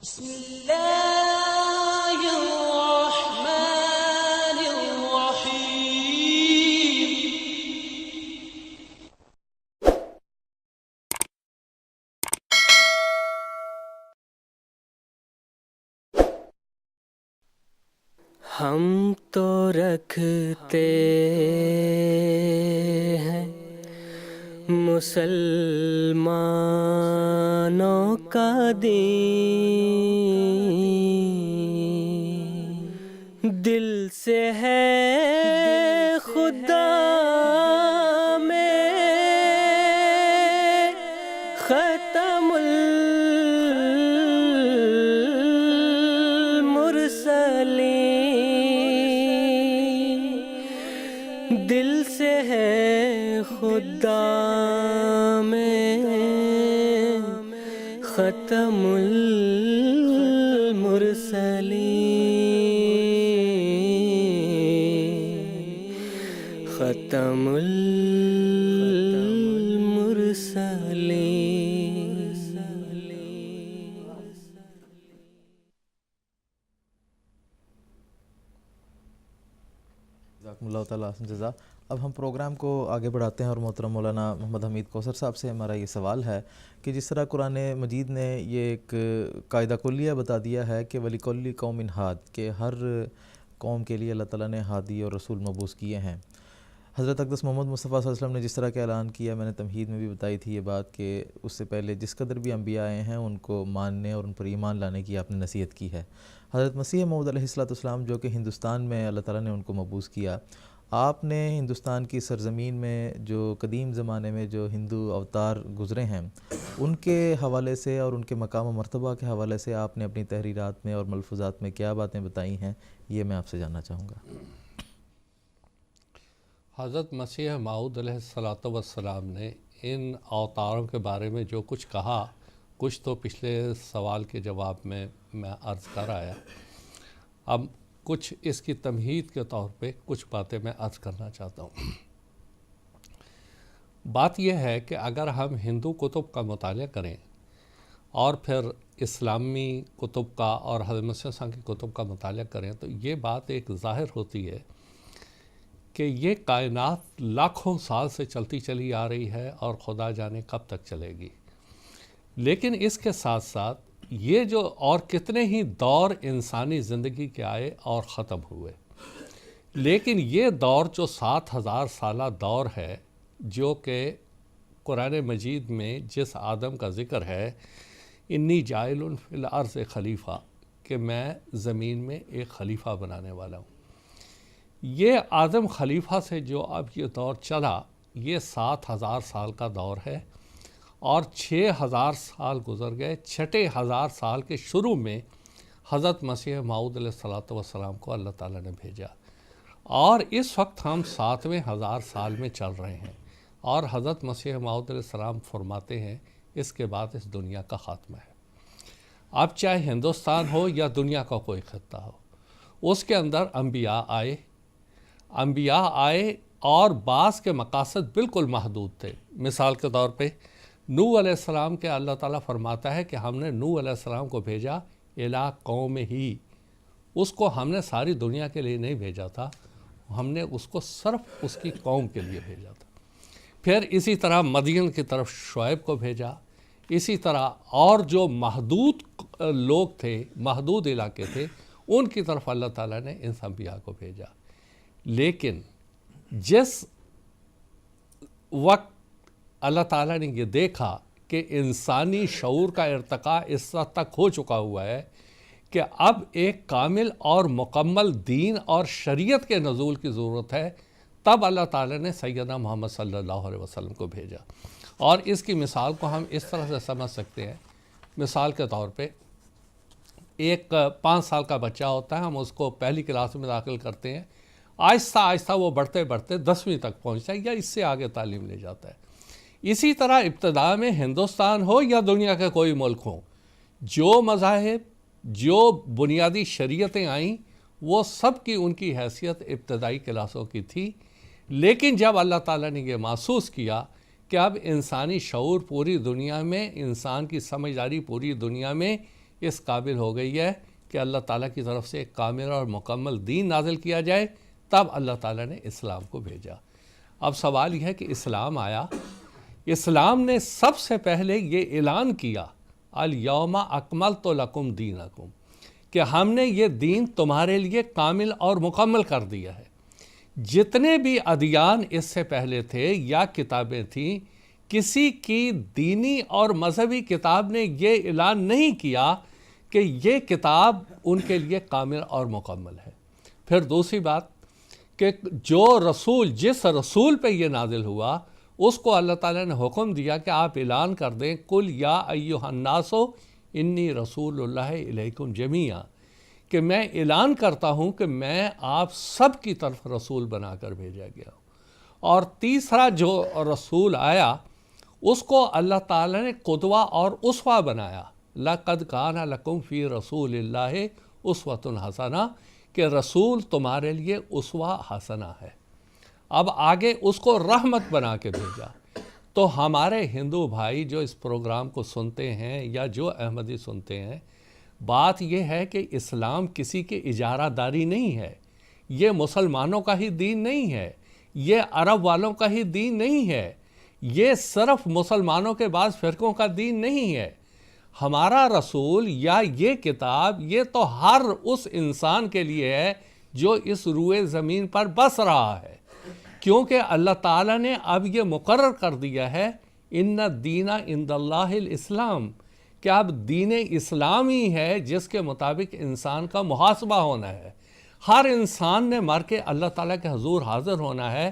بسم اللہ الرحمن الرحیم۔ ہم تو رکھتے ہیں مسلمانوں کا دین، دل سے ہے خدا میں ختم المرسلین، دل سے ہے خدا میں ختم المرسلین، ختم المرسلین۔ جزاکم اللہ تعالیٰ حسن جزا۔ اب ہم پروگرام کو آگے بڑھاتے ہیں اور محترم مولانا محمد حمید کوثر صاحب سے ہمارا یہ سوال ہے کہ جس طرح قرآن مجید نے یہ ایک قاعدہ کلیہ بتا دیا ہے کہ وَلِكُلِّ قَوْمٍ ہاد، کہ ہر قوم کے لیے اللہ تعالیٰ نے ہادی اور رسول مبعوث کیے ہیں۔ حضرت اقدس محمد مصطفیٰ صلی اللہ علیہ وسلم نے جس طرح کا اعلان کیا، میں نے تمہید میں بھی بتائی تھی یہ بات، کہ اس سے پہلے جس قدر بھی انبیاء آئے ہیں ان کو ماننے اور ان پر ایمان لانے کی آپ نے نصیحت کی ہے۔ حضرت مسیح موعود علیہ السلام جو کہ ہندوستان میں اللہ تعالیٰ نے ان کو مبعوث کیا، آپ نے ہندوستان کی سرزمین میں جو قدیم زمانے میں جو ہندو اوتار گزرے ہیں ان کے حوالے سے اور ان کے مقام و مرتبہ کے حوالے سے آپ نے اپنی تحریرات میں اور ملفوظات میں کیا باتیں بتائی ہیں، یہ میں آپ سے جاننا چاہوں گا۔ حضرت مسیح موعود علیہ السلام نے ان اوتاروں کے بارے میں جو کچھ کہا، کچھ تو پچھلے سوال کے جواب میں عرض کر آیا، اب کچھ اس کی تمہید کے طور پہ کچھ باتیں میں عرض کرنا چاہتا ہوں۔ بات یہ ہے کہ اگر ہم ہندو کتب کا مطالعہ کریں اور پھر اسلامی کتب کا اور حضرت مسیح علیہ السلام کی کتب کا مطالعہ کریں تو یہ بات ایک ظاہر ہوتی ہے کہ یہ کائنات لاکھوں سال سے چلتی چلی آ رہی ہے اور خدا جانے کب تک چلے گی، لیکن اس کے ساتھ ساتھ یہ جو اور کتنے ہی دور انسانی زندگی کے آئے اور ختم ہوئے، لیکن یہ دور جو 7000 سالہ دور ہے جو کہ قرآن مجید میں جس آدم کا ذکر ہے، انی جاعل فی الارض خلیفہ، کہ میں زمین میں ایک خلیفہ بنانے والا ہوں، یہ آدم خلیفہ سے جو اب یہ دور چلا یہ 7000 سال کا دور ہے، اور 6000 سال گزر گئے۔ 6000 سال کے شروع میں حضرت مسیح موعود علیہ السلام کو اللہ تعالیٰ نے بھیجا، اور اس وقت ہم 7ویں ہزار سال میں چل رہے ہیں، اور حضرت مسیح موعود علیہ السلام فرماتے ہیں اس کے بعد اس دنیا کا خاتمہ ہے۔ اب چاہے ہندوستان ہو یا دنیا کا کوئی خطہ ہو، اس کے اندر انبیاء آئے اور بعض کے مقاصد بالکل محدود تھے۔ مثال کے طور پہ نوح علیہ السلام کے اللہ تعالیٰ فرماتا ہے کہ ہم نے نوح علیہ السلام کو بھیجا الی قوم ہی، اس کو ہم نے ساری دنیا کے لیے نہیں بھیجا تھا، ہم نے اس کو صرف اس کی قوم کے لیے بھیجا تھا۔ پھر اسی طرح مدین کی طرف شعیب کو بھیجا، اسی طرح اور جو محدود لوگ تھے، محدود علاقے تھے، ان کی طرف اللہ تعالیٰ نے ان انبیاء کو بھیجا۔ لیکن جس وقت اللہ تعالیٰ نے یہ دیکھا کہ انسانی شعور کا ارتقاء اس حد تک ہو چکا ہوا ہے کہ اب ایک کامل اور مکمل دین اور شریعت کے نزول کی ضرورت ہے، تب اللہ تعالیٰ نے سیدنا محمد صلی اللہ علیہ وسلم کو بھیجا۔ اور اس کی مثال کو ہم اس طرح سے سمجھ سکتے ہیں، مثال کے طور پہ ایک 5 سال کا بچہ ہوتا ہے، ہم اس کو پہلی کلاس میں داخل کرتے ہیں، آہستہ آہستہ وہ بڑھتے بڑھتے 10ویں تک پہنچتا ہے یا اس سے آگے تعلیم لے جاتا ہے۔ اسی طرح ابتدا میں ہندوستان ہو یا دنیا کے کوئی ملک ہو، جو مذاہب، جو بنیادی شریعتیں آئیں، وہ سب کی ان کی حیثیت ابتدائی کلاسوں کی تھی، لیکن جب اللہ تعالیٰ نے یہ محسوس کیا کہ اب انسانی شعور پوری دنیا میں، انسان کی سمجھداری پوری دنیا میں اس قابل ہو گئی ہے کہ اللہ تعالیٰ کی طرف سے ایک کامل اور مکمل دین نازل کیا جائے، تب اللہ تعالیٰ نے اسلام کو بھیجا۔ اب سوال یہ ہے کہ اسلام آیا، اسلام نے سب سے پہلے یہ اعلان کیا الیوم اکملت لکم دینکم، کہ ہم نے یہ دین تمہارے لیے کامل اور مکمل کر دیا ہے۔ جتنے بھی ادیان اس سے پہلے تھے یا کتابیں تھیں، کسی کی دینی اور مذہبی کتاب نے یہ اعلان نہیں کیا کہ یہ کتاب ان کے لیے کامل اور مکمل ہے۔ پھر دوسری بات کہ جو رسول، جس رسول پہ یہ نازل ہوا، اس کو اللہ تعالیٰ نے حکم دیا کہ آپ اعلان کر دیں قل یا ایھا الناس انی رسول اللہ الیکم جمیعا، کہ میں اعلان کرتا ہوں کہ میں آپ سب کی طرف رسول بنا کر بھیجا گیا ہوں۔ اور تیسرا جو رسول آیا اس کو اللہ تعالیٰ نے قدوہ اور اسوہ بنایا، لَقَدْ كَانَ لَكُمْ فِي رَسُولِ اللَّهِ أُسْوَةٌ حَسَنَةٌ، کہ رسول تمہارے لیے اسوہ حسنہ ہے۔ اب آگے اس کو رحمت بنا کے بھیجا۔ تو ہمارے ہندو بھائی جو اس پروگرام کو سنتے ہیں یا جو احمدی سنتے ہیں، بات یہ ہے کہ اسلام کسی کی اجارہ داری نہیں ہے، یہ مسلمانوں کا ہی دین نہیں ہے، یہ عرب والوں کا ہی دین نہیں ہے، یہ صرف مسلمانوں کے بعض فرقوں کا دین نہیں ہے۔ ہمارا رسول یا یہ کتاب یہ تو ہر اس انسان کے لیے ہے جو اس روئے زمین پر بس رہا ہے، کیونکہ اللہ تعالیٰ نے اب یہ مقرر کر دیا ہے ان الدین عند اللہ الاسلام، کہ اب دین اسلام ہی ہے جس کے مطابق انسان کا محاسبہ ہونا ہے۔ ہر انسان نے مر کے اللہ تعالیٰ کے حضور حاضر ہونا ہے،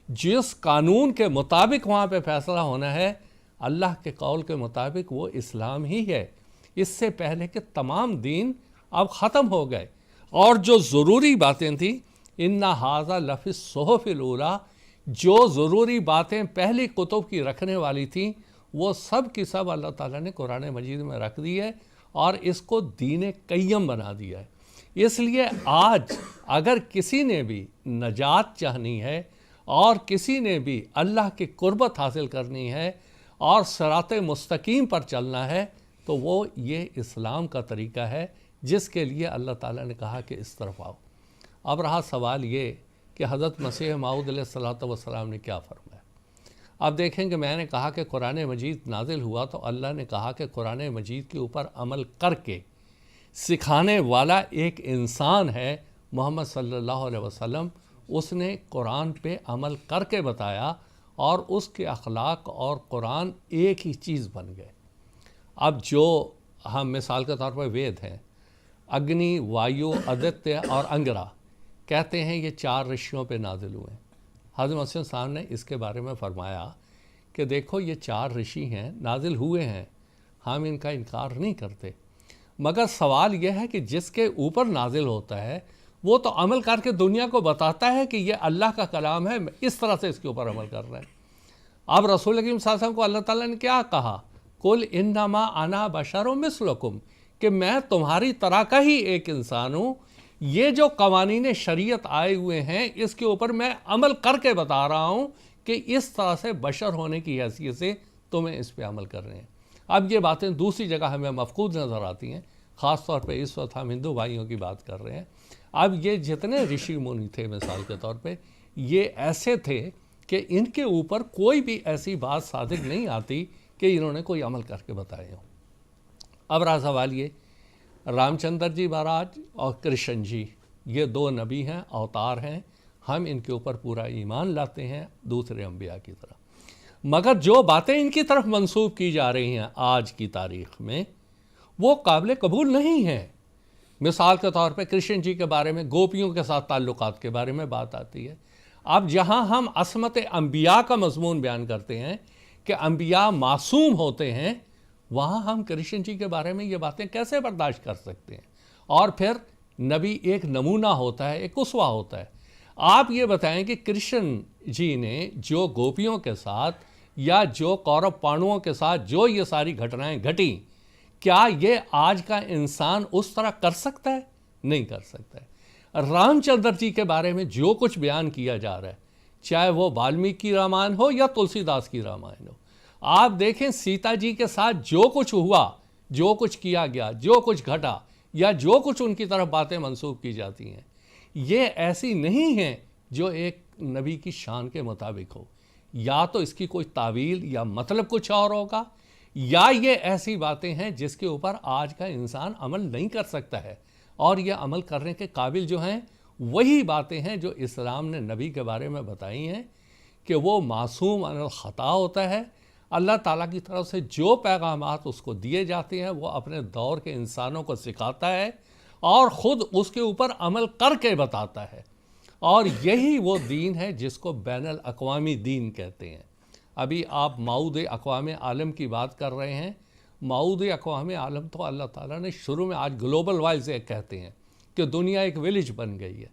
جس قانون کے مطابق وہاں پہ فیصلہ ہونا ہے، اللہ کے قول کے مطابق وہ اسلام ہی ہے۔ اس سے پہلے کہ تمام دین اب ختم ہو گئے، اور جو ضروری باتیں تھیں ان ھذا لفی الصحف الاولیٰ، جو ضروری باتیں پہلی کتب کی رکھنے والی تھیں وہ سب کی سب اللہ تعالیٰ نے قرآن مجید میں رکھ دی ہے اور اس کو دین قیم بنا دیا ہے۔ اس لیے آج اگر کسی نے بھی نجات چاہنی ہے اور کسی نے بھی اللہ کی قربت حاصل کرنی ہے اور صراط مستقیم پر چلنا ہے تو وہ یہ اسلام کا طریقہ ہے جس کے لیے اللہ تعالیٰ نے کہا کہ اس طرف آؤ۔ اب رہا سوال یہ کہ حضرت مسیح موعود علیہ السلام نے کیا فرمایا۔ اب دیکھیں کہ میں نے کہا کہ قرآن مجید نازل ہوا تو اللہ نے کہا کہ قرآن مجید کے اوپر عمل کر کے سکھانے والا ایک انسان ہے محمد صلی اللہ علیہ وسلم۔ اس نے قرآن پہ عمل کر کے بتایا اور اس کے اخلاق اور قرآن ایک ہی چیز بن گئے۔ اب جو ہم مثال کے طور پر وید ہیں، اگنی، وایو، آدتیہ اور انگرا، کہتے ہیں یہ 4 رشیوں پہ نازل ہوئے ہیں۔ حضرت مسیح صاحب نے اس کے بارے میں فرمایا کہ دیکھو یہ 4 رشی ہیں، نازل ہوئے ہیں، ہم ان کا انکار نہیں کرتے، مگر سوال یہ ہے کہ جس کے اوپر نازل ہوتا ہے وہ تو عمل کر کے دنیا کو بتاتا ہے کہ یہ اللہ کا کلام ہے، اس طرح سے اس کے اوپر عمل کر رہے ہیں۔ اب رسول کریم صلی اللہ علیہ وسلم کو اللہ تعالیٰ نے کیا کہا؟ قل انما انا بشر مثلکم، کہ میں تمہاری طرح کا ہی ایک انسان ہوں، یہ جو قوانین شریعت آئے ہوئے ہیں اس کے اوپر میں عمل کر کے بتا رہا ہوں کہ اس طرح سے بشر ہونے کی حیثیت سے تمہیں اس پہ عمل کر رہے ہیں۔ اب یہ باتیں دوسری جگہ ہمیں مفقود نظر آتی ہیں، خاص طور پہ اس وقت ہم ہندو بھائیوں کی بات کر رہے ہیں۔ اب یہ جتنے رشی منی تھے مثال کے طور پہ، یہ ایسے تھے کہ ان کے اوپر کوئی بھی ایسی بات صادق نہیں آتی کہ انہوں نے کوئی عمل کر کے بتائے ہوں۔ اب رہا سوال یہ، رام چندر جی مہاراج اور کرشن جی یہ 2 نبی ہیں، اوتار ہیں، ہم ان کے اوپر پورا ایمان لاتے ہیں دوسرے انبیاء کی طرح، مگر جو باتیں ان کی طرف منسوب کی جا رہی ہیں آج کی تاریخ میں وہ قابل قبول نہیں ہیں۔ مثال کے طور پہ کرشن جی کے بارے میں گوپیوں کے ساتھ تعلقات کے بارے میں بات آتی ہے۔ اب جہاں ہم عصمت انبیاء کا مضمون بیان کرتے ہیں کہ انبیاء معصوم ہوتے ہیں، وہاں ہم کرشن جی کے بارے میں یہ باتیں کیسے برداشت کر سکتے ہیں؟ اور پھر نبی ایک نمونہ ہوتا ہے، ایک اسوہ ہوتا ہے۔ آپ یہ بتائیں کہ کرشن جی نے جو گوپیوں کے ساتھ یا جو کورو پانڈوؤں کے ساتھ جو یہ ساری گھٹنائیں گھٹیں، کیا یہ آج کا انسان اس طرح کر سکتا ہے؟ نہیں کر سکتا ہے۔ رام چندر جی کے بارے میں جو کچھ بیان کیا جا رہا ہے، چاہے وہ والمیکی رامائن ہو یا تلسی داس کی رامائن ہو، آپ دیکھیں سیتا جی کے ساتھ جو کچھ ہوا جو کچھ کیا گیا، جو کچھ گھٹا، یا جو کچھ ان کی طرف باتیں منسوب کی جاتی ہیں، یہ ایسی نہیں ہیں جو ایک نبی کی شان کے مطابق ہو. یا تو اس کی کوئی تعویل یا مطلب کچھ اور ہوگا، یا یہ ایسی باتیں ہیں جس کے اوپر آج کا انسان عمل نہیں کر سکتا ہے، اور یہ عمل کرنے کے قابل جو ہیں وہی باتیں ہیں جو اسلام نے نبی کے بارے میں بتائی ہیں کہ وہ معصوم عن الخطا ہوتا ہے. اللہ تعالیٰ کی طرف سے جو پیغامات اس کو دیے جاتے ہیں وہ اپنے دور کے انسانوں کو سکھاتا ہے اور خود اس کے اوپر عمل کر کے بتاتا ہے. اور یہی وہ دین ہے جس کو بین الاقوامی دین کہتے ہیں. ابھی آپ معود اقوام عالم کی بات کر رہے ہیں. معود اقوام عالم تو اللہ تعالیٰ نے شروع میں، آج گلوبل وائز ایک کہتے ہیں کہ دنیا ایک ویلیج بن گئی ہے.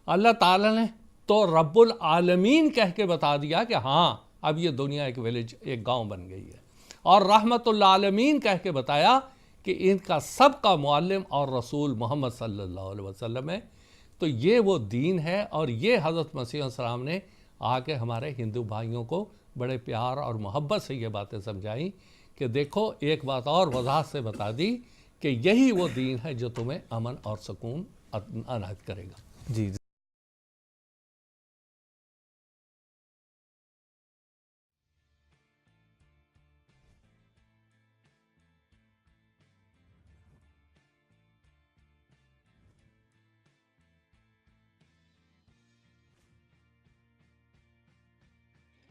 اللہ تعالیٰ نے تو رب العالمین کہہ کے بتا دیا کہ ہاں اب یہ دنیا ایک ویلیج، ایک گاؤں بن گئی ہے. اور رحمت العالمین کہہ کے بتایا کہ ان کا سب کا معلم اور رسول محمد صلی اللہ علیہ وسلم ہے. تو یہ وہ دین ہے، اور یہ حضرت مسیح علیہ السلام نے آ کے ہمارے ہندو بھائیوں کو بڑے پیار اور محبت سے یہ باتیں سمجھائیں کہ دیکھو، ایک بات اور وضاحت سے بتا دی کہ یہی وہ دین ہے جو تمہیں امن اور سکون عنایت کرے گا. جی.